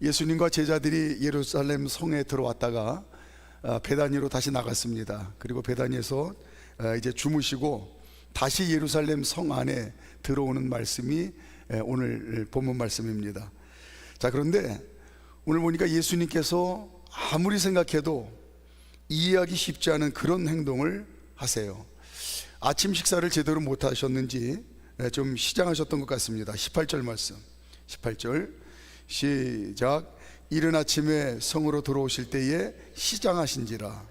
예수님과 제자들이 예루살렘 성에 들어왔다가 베다니로 다시 나갔습니다. 그리고 베다니에서 이제 주무시고 다시 예루살렘 성 안에 들어오는 말씀이 오늘 본문 말씀입니다. 자, 그런데 오늘 보니까 예수님께서 아무리 생각해도 이해하기 쉽지 않은 그런 행동을 하세요. 아침 식사를 제대로 못 하셨는지 좀 시장하셨던 것 같습니다. 18절 말씀, 18절 시작. 이른 아침에 성으로 들어오실 때에 시장하신지라.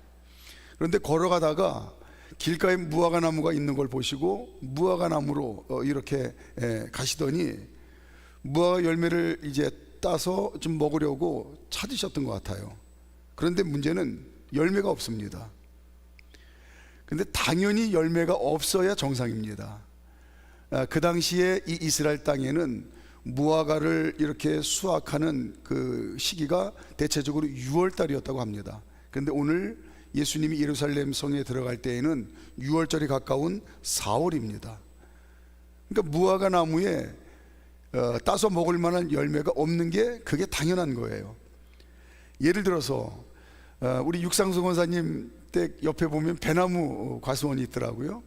그런데 걸어가다가 길가에 무화과 나무가 있는 걸 보시고 무화과 나무로 이렇게 가시더니 무화과 열매를 이제 따서 좀 먹으려고 찾으셨던 것 같아요. 그런데 문제는 열매가 없습니다. 근데 당연히 열매가 없어야 정상입니다. 그 당시에 이 이스라엘 땅에는 무화과를 이렇게 수확하는 그 시기가 대체적으로 6월 달이었다고 합니다. 그런데 오늘 예수님이 예루살렘 성에 들어갈 때에는 6월절이 가까운 4월입니다. 그러니까 무화과 나무에 따서 먹을 만한 열매가 없는 게 그게 당연한 거예요. 예를 들어서 우리 육상수 권사님 때 옆에 보면 배나무 과수원이 있더라고요.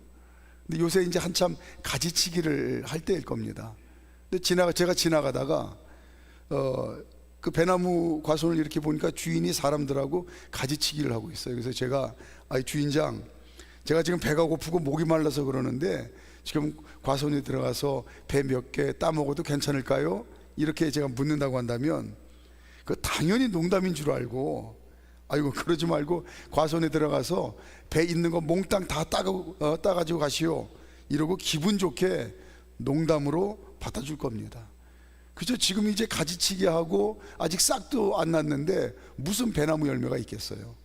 근데 요새 이제 한참 가지치기를 할 때일 겁니다. 근데 제가 지나가다가 그 배나무 과수원을 이렇게 보니까 주인이 사람들하고 가지치기를 하고 있어요. 그래서 제가 주인장, 제가 지금 배가 고프고 목이 말라서 그러는데 지금 과수원에 들어가서 배 몇 개 따먹어도 괜찮을까요? 이렇게 제가 묻는다고 한다면 그 당연히 농담인 줄 알고, 아이고 그러지 말고 과수원에 들어가서 배 있는 거 몽땅 다 따가지고 가시오, 이러고 기분 좋게 농담으로 받아줄 겁니다. 그죠? 지금 이제 가지치기 하고 아직 싹도 안 났는데 무슨 배나무 열매가 있겠어요?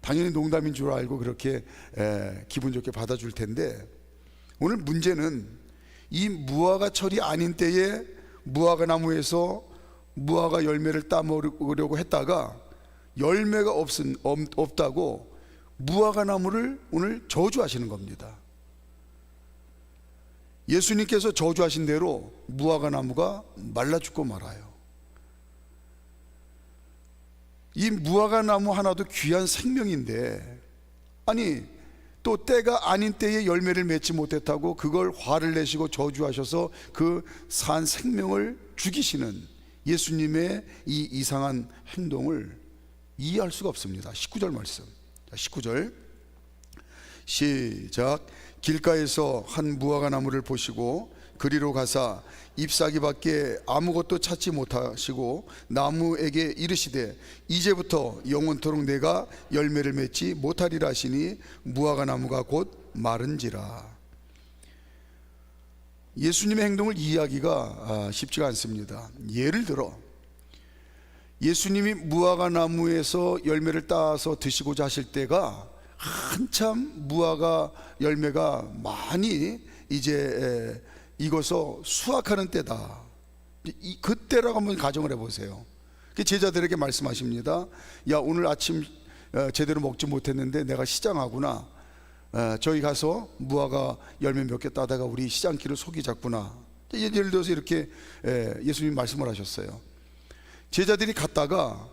당연히 농담인 줄 알고 그렇게 기분 좋게 받아줄 텐데, 오늘 문제는 이 무화과 철이 아닌 때에 무화과 나무에서 무화과 열매를 따먹으려고 했다가 열매가 없다고 무화과 나무를 오늘 저주하시는 겁니다. 예수님께서 저주하신 대로 무화과 나무가 말라 죽고 말아요. 이 무화과 나무 하나도 귀한 생명인데, 아니 또 때가 아닌 때에 열매를 맺지 못했다고 그걸 화를 내시고 저주하셔서 그 산 생명을 죽이시는 예수님의 이 이상한 행동을 이해할 수가 없습니다. 19절 말씀, 19절 시작. 길가에서 한 무화과 나무를 보시고 그리로 가사 잎사귀밖에 아무것도 찾지 못하시고 나무에게 이르시되 이제부터 영원토록 내가 열매를 맺지 못하리라 하시니 무화과 나무가 곧 마른지라. 예수님의 행동을 이해하기가 쉽지가 않습니다. 예를 들어 예수님이 무화과 나무에서 열매를 따서 드시고자 하실 때가 한참 무화과 열매가 많이 이제 익어서 수확하는 때다. 그때라고 한번 가정을 해보세요. 제자들에게 말씀하십니다. 야, 오늘 아침 제대로 먹지 못했는데 내가 시장하구나. 저희 가서 무화과 열매 몇 개 따다가 우리 시장길을 속이 잡구나. 예를 들어서 이렇게 예수님 말씀을 하셨어요. 제자들이 갔다가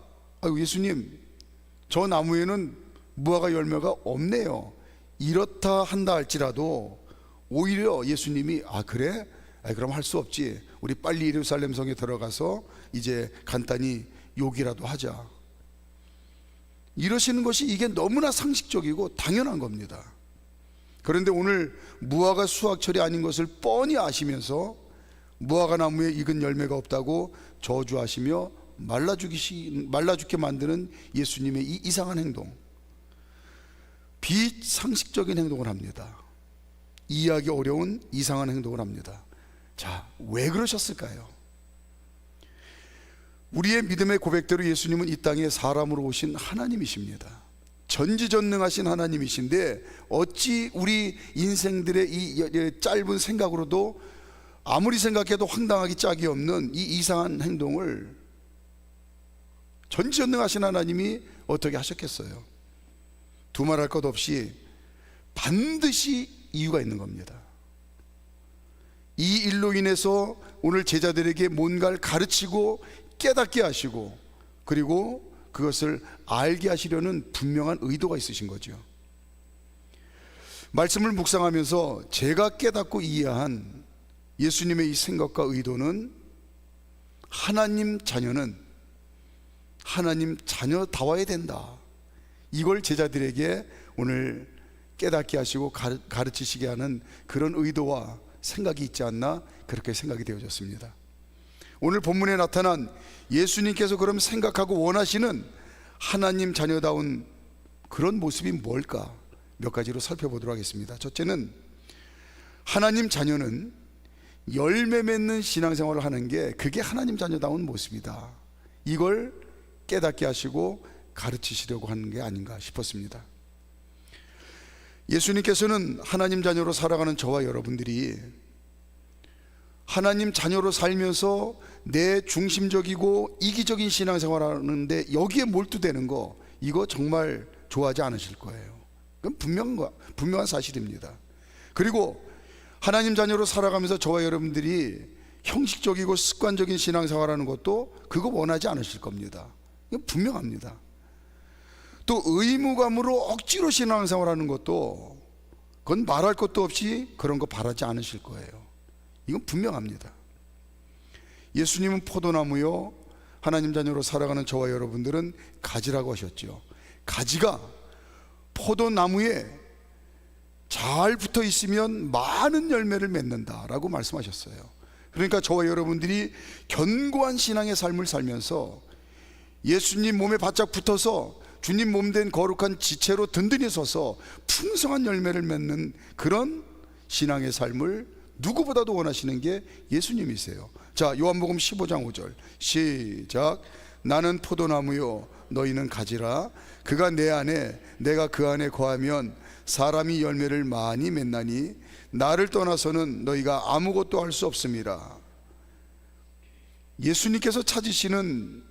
예수님, 저 나무에는 무화과 열매가 없네요. 이렇다 한다 할지라도 오히려 예수님이 그래? 그럼 할 수 없지. 우리 빨리 예루살렘 성에 들어가서 이제 간단히 욕이라도 하자. 이러시는 것이 이게 너무나 상식적이고 당연한 겁니다. 그런데 오늘 무화과 수확철이 아닌 것을 뻔히 아시면서 무화과 나무에 익은 열매가 없다고 저주하시며 말라 죽게 만드는 예수님의 이 이상한 행동, 비상식적인 행동을 합니다. 이해하기 어려운 이상한 행동을 합니다. 자, 왜 그러셨을까요? 우리의 믿음의 고백대로 예수님은 이 땅에 사람으로 오신 하나님이십니다. 전지전능하신 하나님이신데 어찌 우리 인생들의 이 짧은 생각으로도 아무리 생각해도 황당하기 짝이 없는 이 이상한 행동을 전지전능하신 하나님이 어떻게 하셨겠어요? 두말할 것 없이 반드시 이유가 있는 겁니다. 이 일로 인해서 오늘 제자들에게 뭔가를 가르치고 깨닫게 하시고 그리고 그것을 알게 하시려는 분명한 의도가 있으신 거죠. 말씀을 묵상하면서 제가 깨닫고 이해한 예수님의 이 생각과 의도는 하나님 자녀는 하나님 자녀다워야 된다, 이걸 제자들에게 오늘 깨닫게 하시고 가르치시게 하는 그런 의도와 생각이 있지 않나, 그렇게 생각이 되어졌습니다. 오늘 본문에 나타난 예수님께서 그럼 생각하고 원하시는 하나님 자녀다운 그런 모습이 뭘까, 몇 가지로 살펴보도록 하겠습니다. 첫째는 하나님 자녀는 열매 맺는 신앙생활을 하는 게 그게 하나님 자녀다운 모습이다, 이걸 깨닫게 하시고 가르치시려고 하는 게 아닌가 싶었습니다. 예수님께서는 하나님 자녀로 살아가는 저와 여러분들이 하나님 자녀로 살면서 내 중심적이고 이기적인 신앙생활을 하는데 여기에 몰두되는 거, 이거 정말 좋아하지 않으실 거예요. 그건 분명한 사실입니다. 그리고 하나님 자녀로 살아가면서 저와 여러분들이 형식적이고 습관적인 신앙생활하는 것도 그거 원하지 않으실 겁니다. 이건 분명합니다. 또 의무감으로 억지로 신앙생활하는 것도 그건 말할 것도 없이 그런 거 바라지 않으실 거예요. 이건 분명합니다. 예수님은 포도나무요, 하나님 자녀로 살아가는 저와 여러분들은 가지라고 하셨죠. 가지가 포도나무에 잘 붙어 있으면 많은 열매를 맺는다라고 말씀하셨어요. 그러니까 저와 여러분들이 견고한 신앙의 삶을 살면서 예수님 몸에 바짝 붙어서 주님 몸된 거룩한 지체로 든든히 서서 풍성한 열매를 맺는 그런 신앙의 삶을 누구보다도 원하시는 게 예수님이세요. 자, 요한복음 15장 5절 시작. 나는 포도나무요 너희는 가지라. 그가 내 안에 내가 그 안에 거하면 사람이 열매를 많이 맺나니 나를 떠나서는 너희가 아무것도 할 수 없습니다. 예수님께서 찾으시는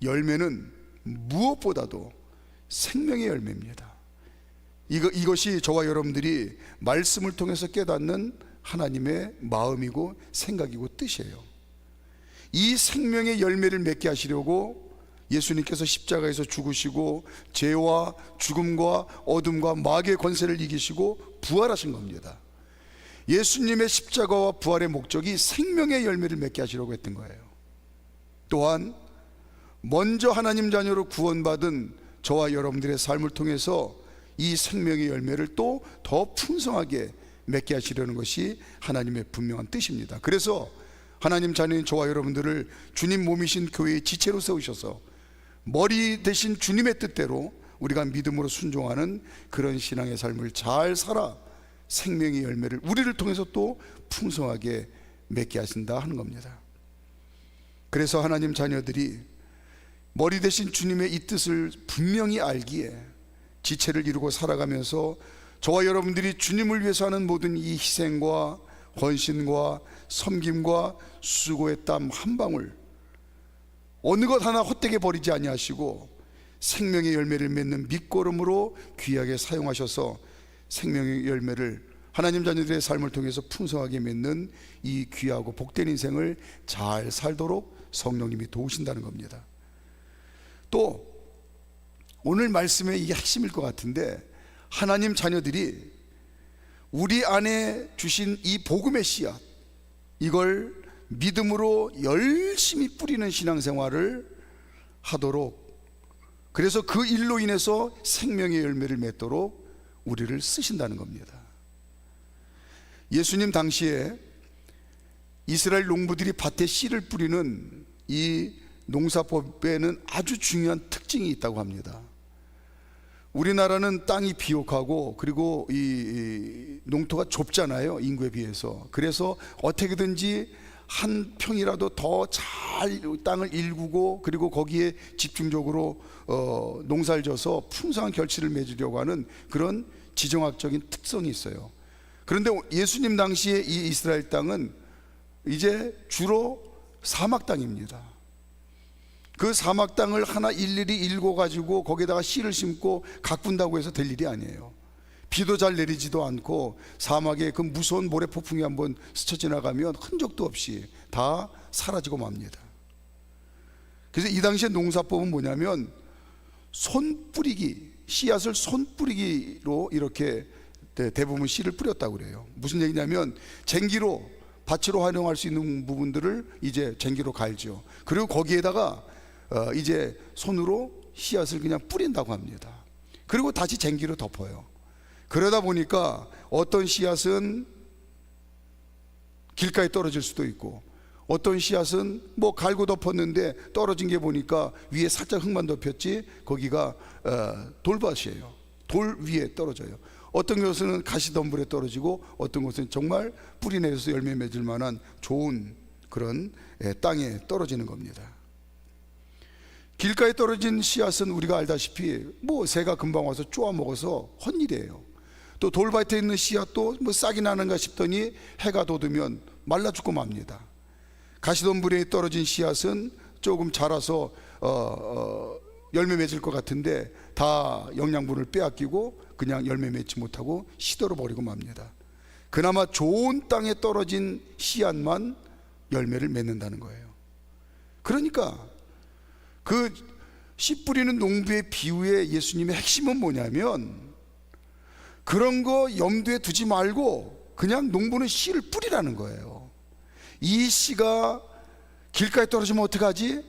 열매는 무엇보다도 생명의 열매입니다. 이것이 저와 여러분들이 말씀을 통해서 깨닫는 하나님의 마음이고 생각이고 뜻이에요. 이 생명의 열매를 맺게 하시려고 예수님께서 십자가에서 죽으시고 죄와 죽음과 어둠과 마귀의 권세를 이기시고 부활하신 겁니다. 예수님의 십자가와 부활의 목적이 생명의 열매를 맺게 하시려고 했던 거예요. 또한 먼저 하나님 자녀로 구원받은 저와 여러분들의 삶을 통해서 이 생명의 열매를 또 더 풍성하게 맺게 하시려는 것이 하나님의 분명한 뜻입니다. 그래서 하나님 자녀인 저와 여러분들을 주님 몸이신 교회의 지체로 세우셔서 머리 대신 주님의 뜻대로 우리가 믿음으로 순종하는 그런 신앙의 삶을 잘 살아 생명의 열매를 우리를 통해서 또 풍성하게 맺게 하신다 하는 겁니다. 그래서 하나님 자녀들이 머리 대신 주님의 이 뜻을 분명히 알기에 지체를 이루고 살아가면서 저와 여러분들이 주님을 위해서 하는 모든 이 희생과 헌신과 섬김과 수고의 땀 한 방울 어느 것 하나 헛되게 버리지 아니하시고 생명의 열매를 맺는 밑거름으로 귀하게 사용하셔서 생명의 열매를 하나님 자녀들의 삶을 통해서 풍성하게 맺는 이 귀하고 복된 인생을 잘 살도록 성령님이 도우신다는 겁니다. 또 오늘 말씀의 이게 핵심일 것 같은데, 하나님 자녀들이 우리 안에 주신 이 복음의 씨앗, 이걸 믿음으로 열심히 뿌리는 신앙생활을 하도록, 그래서 그 일로 인해서 생명의 열매를 맺도록 우리를 쓰신다는 겁니다. 예수님 당시에 이스라엘 농부들이 밭에 씨를 뿌리는 이 농사법에는 아주 중요한 특징이 있다고 합니다. 우리나라는 땅이 비옥하고 그리고 이 농토가 좁잖아요, 인구에 비해서. 그래서 어떻게든지 한 평이라도 더 잘 땅을 일구고 그리고 거기에 집중적으로 농사를 져서 풍성한 결실을 맺으려고 하는 그런 지정학적인 특성이 있어요. 그런데 예수님 당시에 이 이스라엘 땅은 이제 주로 사막 땅입니다. 그 사막 땅을 하나 일일이 일궈 가지고 거기에다가 씨를 심고 가꾼다고 해서 될 일이 아니에요. 비도 잘 내리지도 않고 사막에 그 무서운 모래폭풍이 한번 스쳐 지나가면 흔적도 없이 다 사라지고 맙니다. 그래서 이 당시에 농사법은 뭐냐면 손 뿌리기, 씨앗을 손 뿌리기로 이렇게 대부분 씨를 뿌렸다고 그래요. 무슨 얘기냐면 쟁기로, 밭으로 활용할 수 있는 부분들을 이제 쟁기로 갈죠. 그리고 거기에다가 이제 손으로 씨앗을 그냥 뿌린다고 합니다. 그리고 다시 쟁기로 덮어요. 그러다 보니까 어떤 씨앗은 길가에 떨어질 수도 있고, 어떤 씨앗은 뭐 갈고 덮었는데 떨어진 게 보니까 위에 살짝 흙만 덮였지 거기가 돌밭이에요. 돌 위에 떨어져요. 어떤 곳은 가시덤불에 떨어지고, 어떤 곳은 정말 뿌리 내려서 열매 맺을 만한 좋은 그런 땅에 떨어지는 겁니다. 길가에 떨어진 씨앗은 우리가 알다시피 뭐 새가 금방 와서 쪼아 먹어서 헛일이에요. 또 돌밭에 있는 씨앗도 뭐 싹이 나는가 싶더니 해가 돋으면 말라 죽고 맙니다. 가시덤불에 떨어진 씨앗은 조금 자라서 열매 맺을 것 같은데 다 영양분을 빼앗기고 그냥 열매 맺지 못하고 시들어 버리고 맙니다. 그나마 좋은 땅에 떨어진 씨앗만 열매를 맺는다는 거예요. 그러니까 그 씨 뿌리는 농부의 비유의 예수님의 핵심은 뭐냐면, 그런 거 염두에 두지 말고 그냥 농부는 씨를 뿌리라는 거예요. 이 씨가 길가에 떨어지면 어떡하지?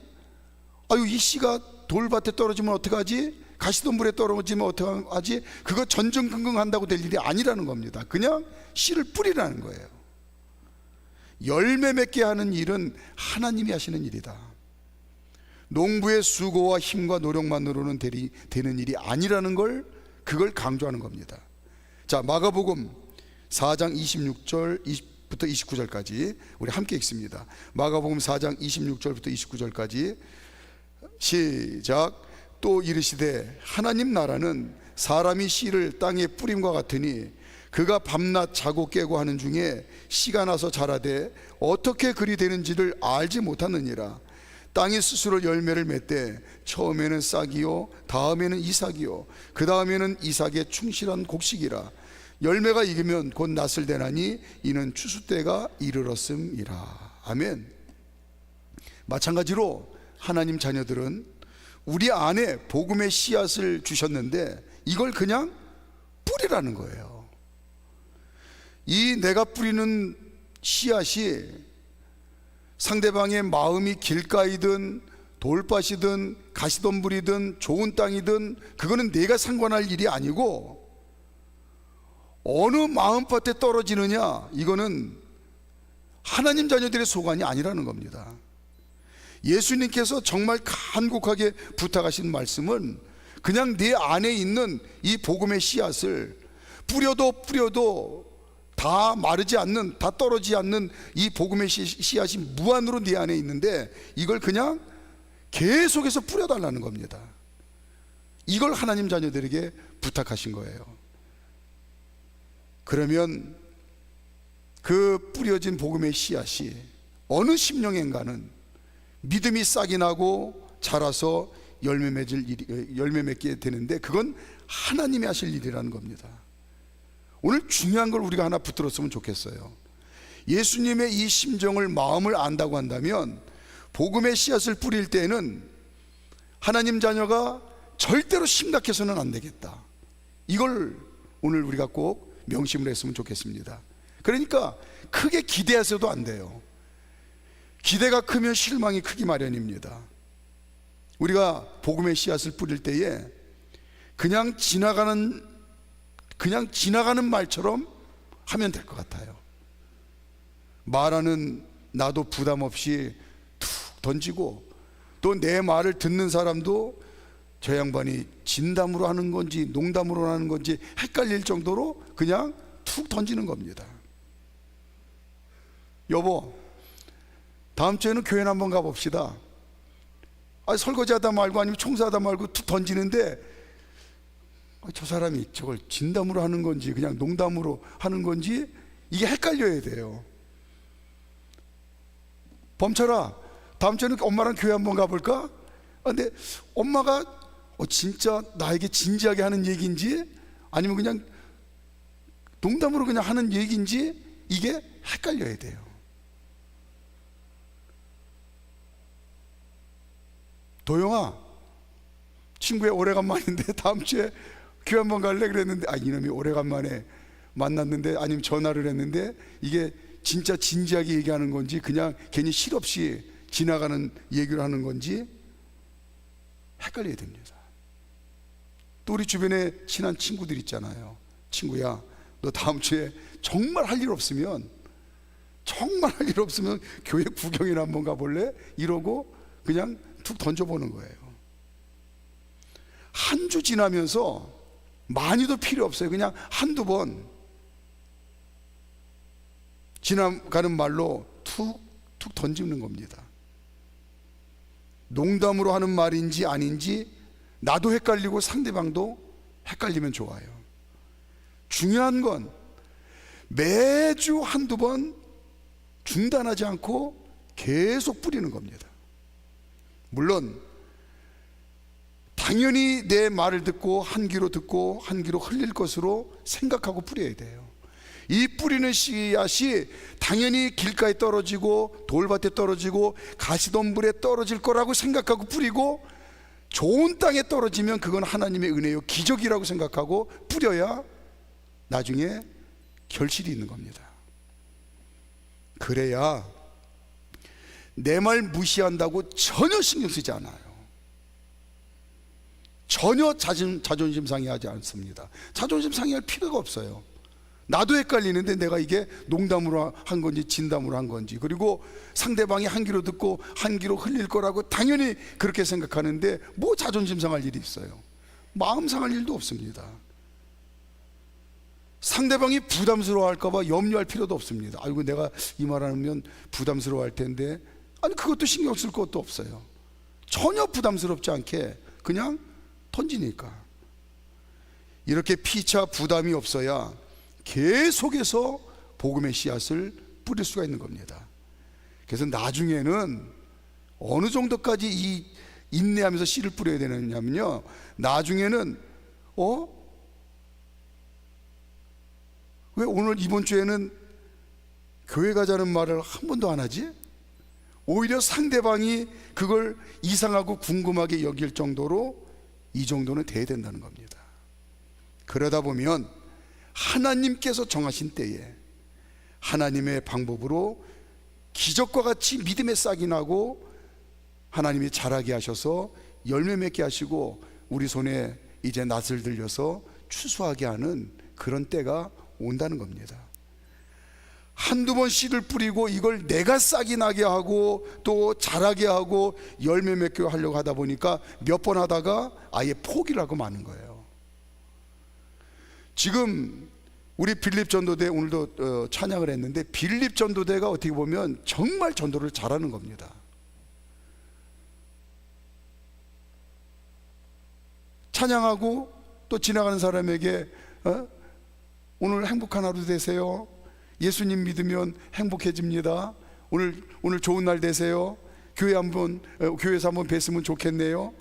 아유, 이 씨가 돌밭에 떨어지면 어떡하지? 가시덤불에 떨어지면 어떡하지? 그거 전전긍긍한다고 될 일이 아니라는 겁니다. 그냥 씨를 뿌리라는 거예요. 열매 맺게 하는 일은 하나님이 하시는 일이다. 농부의 수고와 힘과 노력만으로는 되는 일이 아니라는 걸, 그걸 강조하는 겁니다. 자, 마가복음 4장 26절부터 29절까지 우리 함께 읽습니다. 마가복음 4장 26절부터 29절까지 시작. 또 이르시되 하나님 나라는 사람이 씨를 땅에 뿌림과 같으니 그가 밤낮 자고 깨고 하는 중에 씨가 나서 자라되 어떻게 그리 되는지를 알지 못하느니라. 땅이 스스로 열매를 맺되 처음에는 싹이요 다음에는 이삭이요 그 다음에는 이삭의 충실한 곡식이라. 열매가 익으면 곧 낫을 대나니 이는 추수 때가 이르렀음이라. 아멘. 마찬가지로 하나님 자녀들은 우리 안에 복음의 씨앗을 주셨는데 이걸 그냥 뿌리라는 거예요. 이 내가 뿌리는 씨앗이 상대방의 마음이 길가이든 돌밭이든 가시덤불이든 좋은 땅이든 그거는 내가 상관할 일이 아니고, 어느 마음밭에 떨어지느냐, 이거는 하나님 자녀들의 소관이 아니라는 겁니다. 예수님께서 정말 간곡하게 부탁하신 말씀은 그냥 내 안에 있는 이 복음의 씨앗을 뿌려도 다 마르지 않는, 다 떨어지지 않는 이 복음의 씨앗이 무한으로 네 안에 있는데 이걸 그냥 계속해서 뿌려달라는 겁니다. 이걸 하나님 자녀들에게 부탁하신 거예요. 그러면 그 뿌려진 복음의 씨앗이 어느 심령인가는 믿음이 싹이 나고 자라서 열매 맺게 되는데 그건 하나님이 하실 일이라는 겁니다. 오늘 중요한 걸 우리가 하나 붙들었으면 좋겠어요. 예수님의 이 심정을, 마음을 안다고 한다면 복음의 씨앗을 뿌릴 때에는 하나님 자녀가 절대로 심각해서는 안 되겠다. 이걸 오늘 우리가 꼭 명심을 했으면 좋겠습니다. 그러니까 크게 기대해서도 안 돼요. 기대가 크면 실망이 크기 마련입니다. 우리가 복음의 씨앗을 뿌릴 때에 그냥 지나가는 말처럼 하면 될 것 같아요. 말하는 나도 부담 없이 툭 던지고, 또 내 말을 듣는 사람도 저 양반이 진담으로 하는 건지 농담으로 하는 건지 헷갈릴 정도로 그냥 툭 던지는 겁니다. 여보, 다음 주에는 교회 한번 가봅시다. 설거지하다 말고 아니면 청소하다 말고 툭 던지는데 저 사람이 저걸 진담으로 하는 건지 그냥 농담으로 하는 건지 이게 헷갈려야 돼요. 범철아, 다음 주에는 엄마랑 교회 한번 가볼까? 근데 엄마가 진짜 나에게 진지하게 하는 얘기인지 아니면 그냥 농담으로 그냥 하는 얘기인지 이게 헷갈려야 돼요. 도영아, 친구야 오래간만인데 다음 주에 교회 한번 갈래? 그랬는데 이놈이 오래간만에 만났는데, 아니면 전화를 했는데 이게 진짜 진지하게 얘기하는 건지 그냥 괜히 실없이 지나가는 얘기를 하는 건지 헷갈려야 됩니다. 또 우리 주변에 친한 친구들 있잖아요. 친구야, 너 다음 주에 정말 할 일 없으면 교회 구경이나 한번 가볼래? 이러고 그냥 툭 던져보는 거예요. 한 주 지나면서 많이도 필요 없어요. 그냥 한두 번 지나가는 말로 툭툭 던지는 겁니다. 농담으로 하는 말인지 아닌지 나도 헷갈리고 상대방도 헷갈리면 좋아요. 중요한 건 매주 한두 번 중단하지 않고 계속 뿌리는 겁니다. 물론 당연히 내 말을 듣고 한 귀로 듣고 한 귀로 흘릴 것으로 생각하고 뿌려야 돼요. 이 뿌리는 씨앗이 당연히 길가에 떨어지고 돌밭에 떨어지고 가시덤불에 떨어질 거라고 생각하고 뿌리고, 좋은 땅에 떨어지면 그건 하나님의 은혜요 기적이라고 생각하고 뿌려야 나중에 결실이 있는 겁니다. 그래야 내 말 무시한다고 전혀 신경 쓰지 않아요. 전혀 자존심 상해하지 않습니다. 자존심 상해할 필요가 없어요. 나도 헷갈리는데 내가 이게 농담으로 한 건지 진담으로 한 건지, 그리고 상대방이 한 귀로 듣고 한 귀로 흘릴 거라고 당연히 그렇게 생각하는데 뭐 자존심 상할 일이 있어요? 마음 상할 일도 없습니다. 상대방이 부담스러워 할까봐 염려할 필요도 없습니다. 아이고, 내가 이 말하면 부담스러워 할 텐데, 아니 그것도 신경 쓸 것도 없어요. 전혀 부담스럽지 않게 그냥 던지니까. 이렇게 피차 부담이 없어야 계속해서 복음의 씨앗을 뿌릴 수가 있는 겁니다. 그래서 나중에는 어느 정도까지 이 인내하면서 씨를 뿌려야 되느냐면요, 나중에는 왜 오늘 이번 주에는 교회 가자는 말을 한 번도 안 하지? 오히려 상대방이 그걸 이상하고 궁금하게 여길 정도로 이 정도는 돼야 된다는 겁니다. 그러다 보면 하나님께서 정하신 때에 하나님의 방법으로 기적과 같이 믿음의 싹이 나고 하나님이 자라게 하셔서 열매 맺게 하시고 우리 손에 이제 낫을 들려서 추수하게 하는 그런 때가 온다는 겁니다. 한두 번 씨를 뿌리고 이걸 내가 싹이 나게 하고 또 자라게 하고 열매 맺게 하려고 하다 보니까 몇 번 하다가 아예 포기를 하고 마는 거예요. 지금 우리 빌립 전도대 오늘도 찬양을 했는데, 빌립 전도대가 어떻게 보면 정말 전도를 잘하는 겁니다. 찬양하고 또 지나가는 사람에게 오늘 행복한 하루 되세요, 예수님 믿으면 행복해집니다, 오늘 좋은 날 되세요, 교회에서 한번 뵀으면 좋겠네요,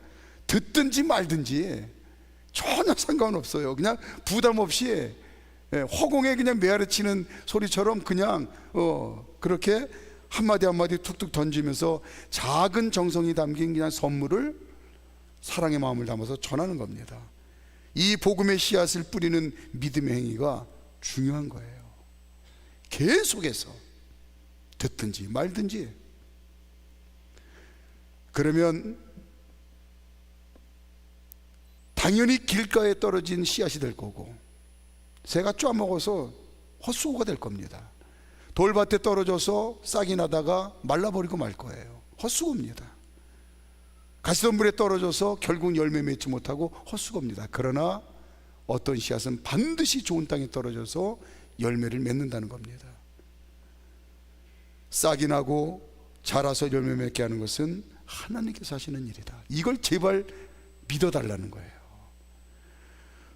듣든지 말든지 전혀 상관없어요. 그냥 부담 없이 허공에 그냥 메아리치는 소리처럼 그냥 그렇게 한마디 한마디 툭툭 던지면서 작은 정성이 담긴 그냥 선물을 사랑의 마음을 담아서 전하는 겁니다. 이 복음의 씨앗을 뿌리는 믿음의 행위가 중요한 거예요. 계속해서 듣든지 말든지. 그러면 당연히 길가에 떨어진 씨앗이 될 거고 새가 쪼아먹어서 헛수고가 될 겁니다. 돌밭에 떨어져서 싹이 나다가 말라버리고 말 거예요. 헛수고입니다. 가시덤불에 떨어져서 결국 열매 맺지 못하고 헛수고입니다. 그러나 어떤 씨앗은 반드시 좋은 땅에 떨어져서 열매를 맺는다는 겁니다. 싹이 나고 자라서 열매 맺게 하는 것은 하나님께서 하시는 일이다. 이걸 제발 믿어달라는 거예요.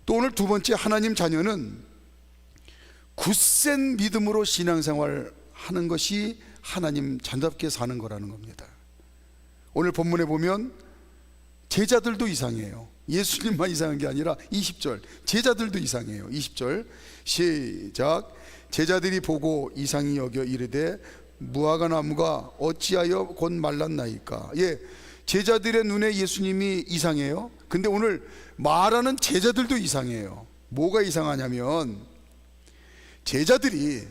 또 오늘 두 번째, 하나님 자녀는 굳센 믿음으로 신앙생활 하는 것이 하나님 자녀답게 사는 거라는 겁니다. 오늘 본문에 보면 제자들도 이상해요. 예수님만 이상한 게 아니라 20절 제자들도 이상해요. 20절 시작. 제자들이 보고 이상히 여겨 이르되 무화과 나무가 어찌하여 곧 말랐나이까. 제자들의 눈에 예수님이 이상해요. 근데 오늘 말하는 제자들도 이상해요. 뭐가 이상하냐면 제자들이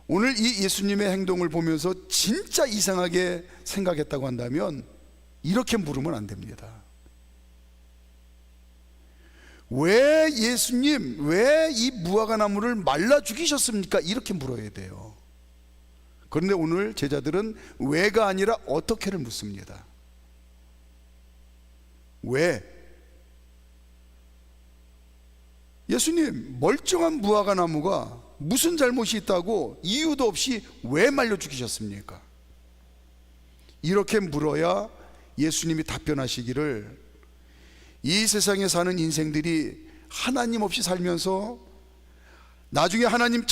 오늘 이 예수님의 행동을 보면서 진짜 이상하게 생각했다고 한다면 이렇게 물으면 안 됩니다. 왜 예수님, 왜 이 무화과 나무를 말라 죽이셨습니까? 이렇게 물어야 돼요. 그런데 오늘 제자들은 왜가 아니라 어떻게를 묻습니다. 왜? 예수님, 멀쩡한 무화과 나무가 무슨 잘못이 있다고 이유도 없이 왜 말려 죽이셨습니까? 이렇게 물어야 예수님이 답변하시기를, 이 세상에 사는 인생들이 하나님 없이 살면서 나중에 하나님이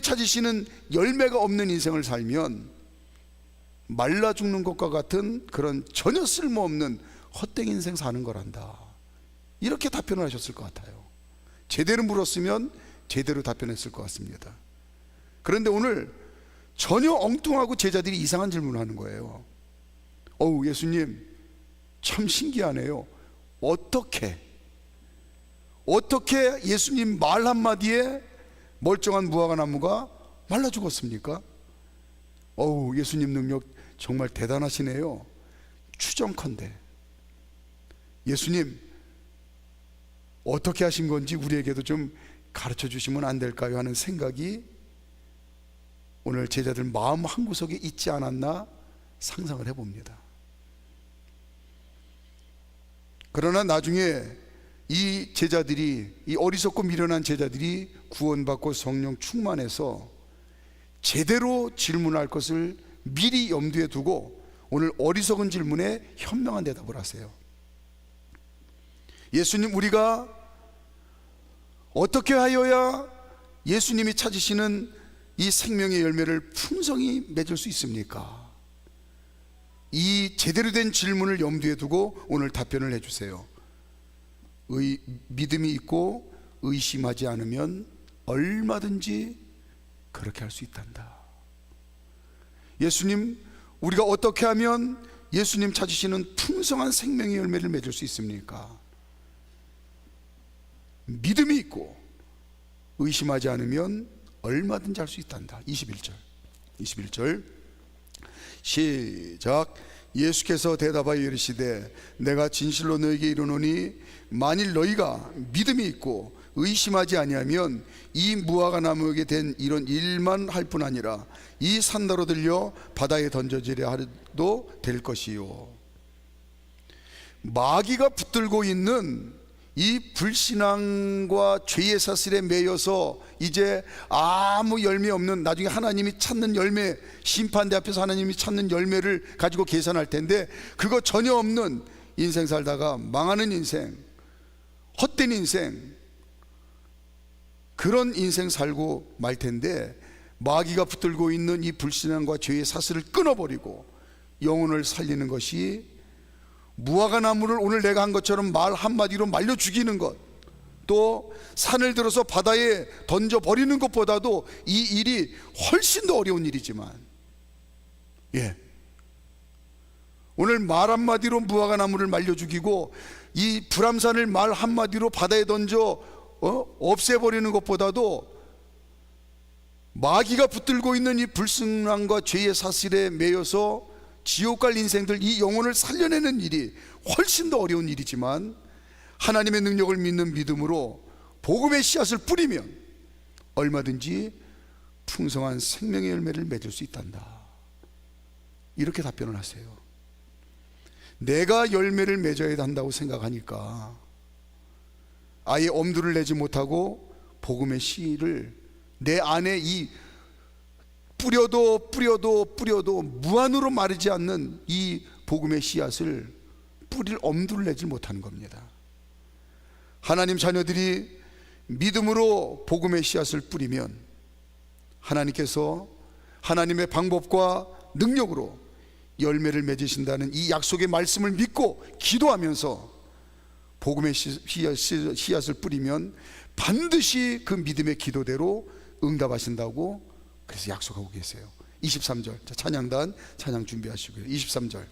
찾으시는 열매가 없는 인생을 살면 말라 죽는 것과 같은 그런 전혀 쓸모없는 헛된 인생 사는 거란다. 이렇게 답변을 하셨을 것 같아요. 제대로 물었으면 제대로 답변했을 것 같습니다. 그런데 오늘 전혀 엉뚱하고 제자들이 이상한 질문을 하는 거예요. 예수님, 참 신기하네요. 어떻게 예수님 말 한마디에 멀쩡한 무화과 나무가 말라 죽었습니까? 예수님 능력 정말 대단하시네요. 추정컨대 예수님 어떻게 하신 건지 우리에게도 좀 가르쳐 주시면 안 될까요? 하는 생각이 오늘 제자들 마음 한구석에 있지 않았나 상상을 해봅니다. 그러나 나중에 이 제자들이, 이 어리석고 미련한 제자들이 구원받고 성령 충만해서 제대로 질문할 것을 미리 염두에 두고 오늘 어리석은 질문에 현명한 대답을 하세요. 예수님, 우리가 어떻게 하여야 예수님이 찾으시는 이 생명의 열매를 풍성히 맺을 수 있습니까? 이 제대로 된 질문을 염두에 두고 오늘 답변을 해주세요. 믿음이 있고 의심하지 않으면 얼마든지 그렇게 할 수 있단다. 예수님, 우리가 어떻게 하면 예수님 찾으시는 풍성한 생명의 열매를 맺을 수 있습니까? 믿음이 있고 의심하지 않으면 얼마든지 할 수 있단다. 21절 시작. 예수께서 대답하여 이르시되 내가 진실로 너에게 이르노니 만일 너희가 믿음이 있고 의심하지 아니하면 이 무화과 나무에게 된 이런 일만 할 뿐 아니라 이 산다로 들려 바다에 던져지려 하도 될 것이요. 마귀가 붙들고 있는 이 불신앙과 죄의 사슬에 매여서 이제 아무 열매 없는, 나중에 하나님이 찾는 열매, 심판대 앞에서 하나님이 찾는 열매를 가지고 계산할 텐데 그거 전혀 없는 인생 살다가 망하는 인생, 헛된 인생, 그런 인생 살고 말 텐데, 마귀가 붙들고 있는 이 불신앙과 죄의 사슬을 끊어버리고 영혼을 살리는 것이 무화과 나무를 오늘 내가 한 것처럼 말 한마디로 말려 죽이는 것, 또 산을 들어서 바다에 던져버리는 것보다도 이 일이 훨씬 더 어려운 일이지만, 오늘 말 한마디로 무화과 나무를 말려 죽이고 이 불암산을 말 한마디로 바다에 던져 없애버리는 것보다도 마귀가 붙들고 있는 이 불순항과 죄의 사슬에 매여서 지옥 갈 인생들, 이 영혼을 살려내는 일이 훨씬 더 어려운 일이지만 하나님의 능력을 믿는 믿음으로 복음의 씨앗을 뿌리면 얼마든지 풍성한 생명의 열매를 맺을 수 있단다. 이렇게 답변을 하세요. 내가 열매를 맺어야 한다고 생각하니까 아예 엄두를 내지 못하고 복음의 씨를 내 안에 이 뿌려도 무한으로 마르지 않는 이 복음의 씨앗을 뿌릴 엄두를 내지 못하는 겁니다. 하나님 자녀들이 믿음으로 복음의 씨앗을 뿌리면 하나님께서 하나님의 방법과 능력으로 열매를 맺으신다는 이 약속의 말씀을 믿고 기도하면서 복음의 씨앗을 뿌리면 반드시 그 믿음의 기도대로 응답하신다고 그래서 약속하고 계세요. 23절. 자, 찬양단 찬양 준비하시고요. 23절.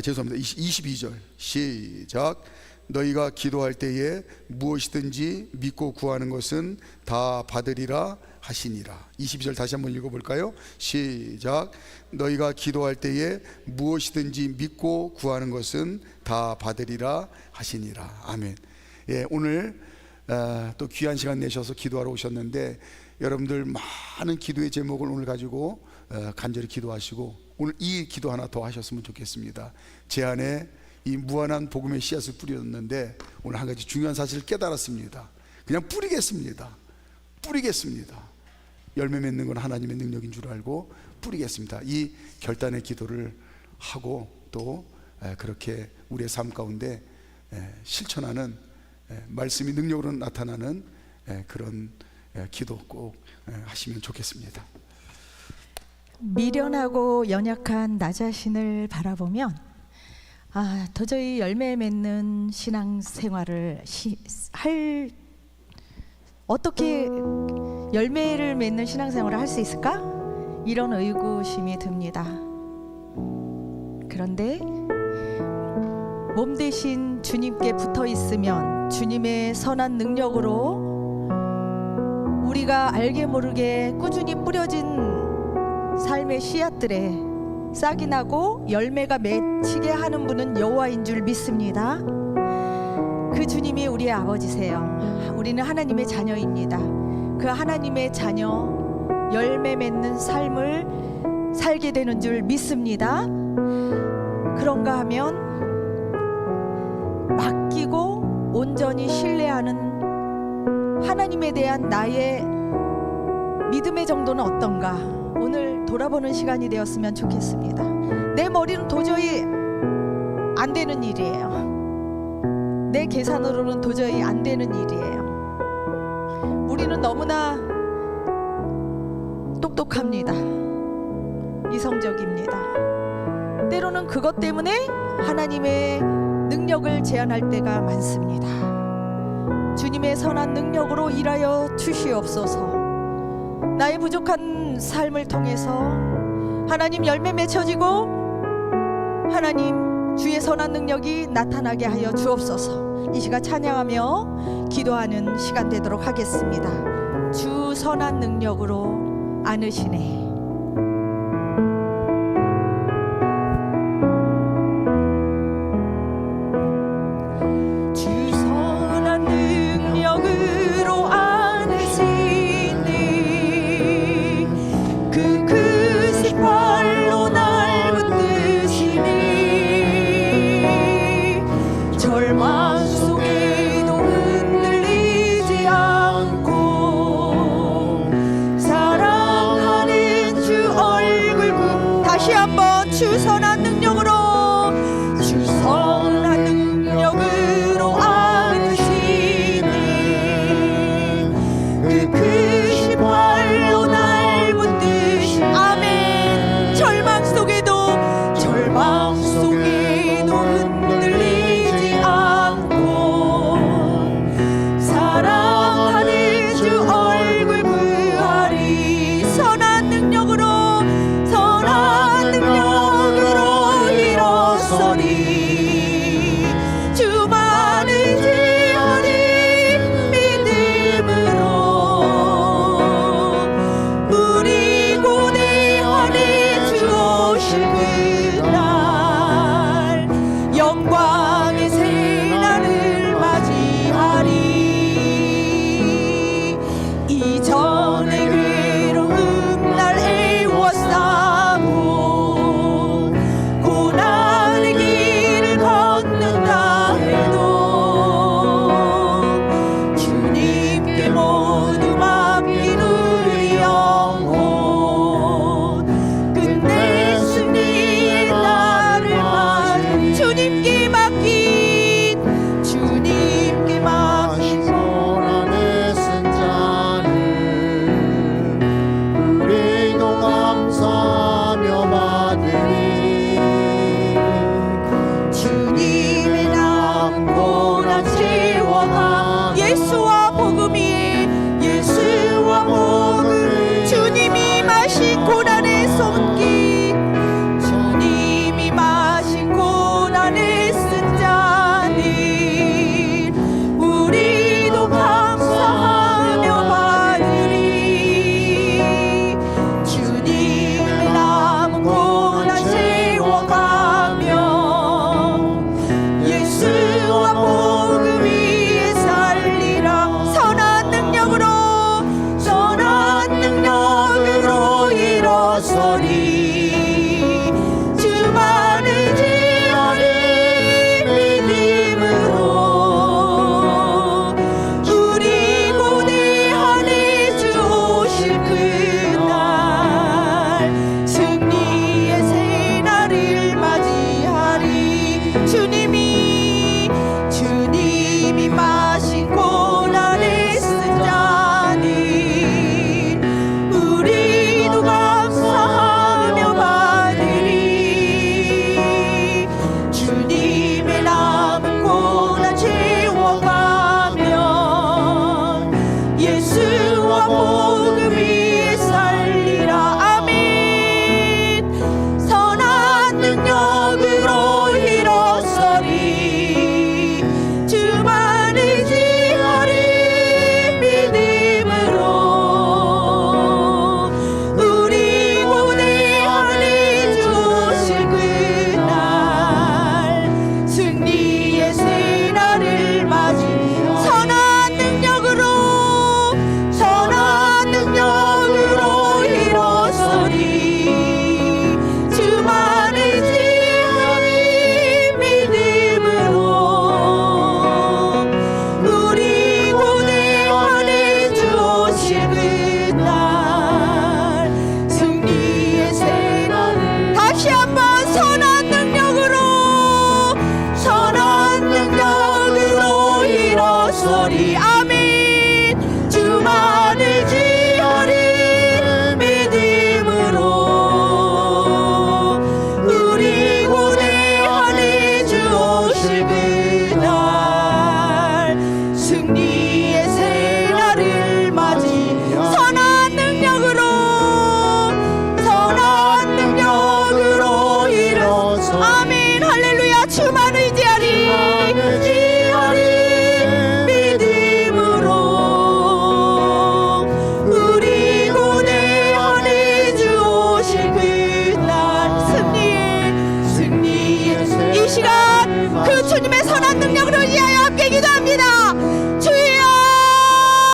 죄송합니다. 22절. 시작. 너희가 기도할 때에 무엇이든지 믿고 구하는 것은 다 받으리라 하시니라. 22절 다시 한번 읽어볼까요? 시작. 너희가 기도할 때에 무엇이든지 믿고 구하는 것은 다 받으리라 하시니라. 아멘. 예, 오늘 또 귀한 시간 내셔서 기도하러 오셨는데, 여러분들 많은 기도의 제목을 오늘 가지고 간절히 기도하시고, 오늘 이 기도 하나 더 하셨으면 좋겠습니다. 제 안에 이 무한한 복음의 씨앗을 뿌렸는데 오늘 한 가지 중요한 사실을 깨달았습니다. 그냥 뿌리겠습니다. 열매 맺는 건 하나님의 능력인 줄 알고 뿌리겠습니다. 이 결단의 기도를 하고 또 그렇게 우리의 삶 가운데 실천하는, 말씀이 능력으로 나타나는 그런 기도 꼭 하시면 좋겠습니다. 미련하고 연약한 나 자신을 바라보면 도저히 열매 맺는 신앙생활을 어떻게 열매를 맺는 신앙생활을 할 수 있을까? 이런 의구심이 듭니다. 그런데 몸 대신 주님께 붙어 있으면 주님의 선한 능력으로 우리가 알게 모르게 꾸준히 뿌려진 삶의 씨앗들에 싹이 나고 열매가 맺히게 하는 분은 여호와인 줄 믿습니다. 그 주님이 우리의 아버지세요. 우리는 하나님의 자녀입니다. 그 하나님의 자녀, 열매 맺는 삶을 살게 되는 줄 믿습니다. 그런가 하면 맡기고 온전히 신뢰하는 하나님에 대한 나의 믿음의 정도는 어떤가, 오늘 돌아보는 시간이 되었으면 좋겠습니다. 내 머리는 도저히 안 되는 일이에요. 내 계산으로는 도저히 안 되는 일이에요. 우리는 너무나 똑똑합니다. 이성적입니다. 때로는 그것 때문에 하나님의 능력을 제한할 때가 많습니다. 주님의 선한 능력으로 일하여 주시옵소서. 나의 부족한 삶을 통해서 하나님 열매 맺혀지고 하나님 주의 선한 능력이 나타나게 하여 주옵소서. 이 시간 찬양하며 기도하는 시간 되도록 하겠습니다. 주 선한 능력으로 안으시네. 주 선한 능력으로 안으시니 그 크신 발로 날 붙드시. 아멘. 절망 속에도 흔들리지 않고 사랑하는 주 얼굴 구하리. 선한 능력으로 이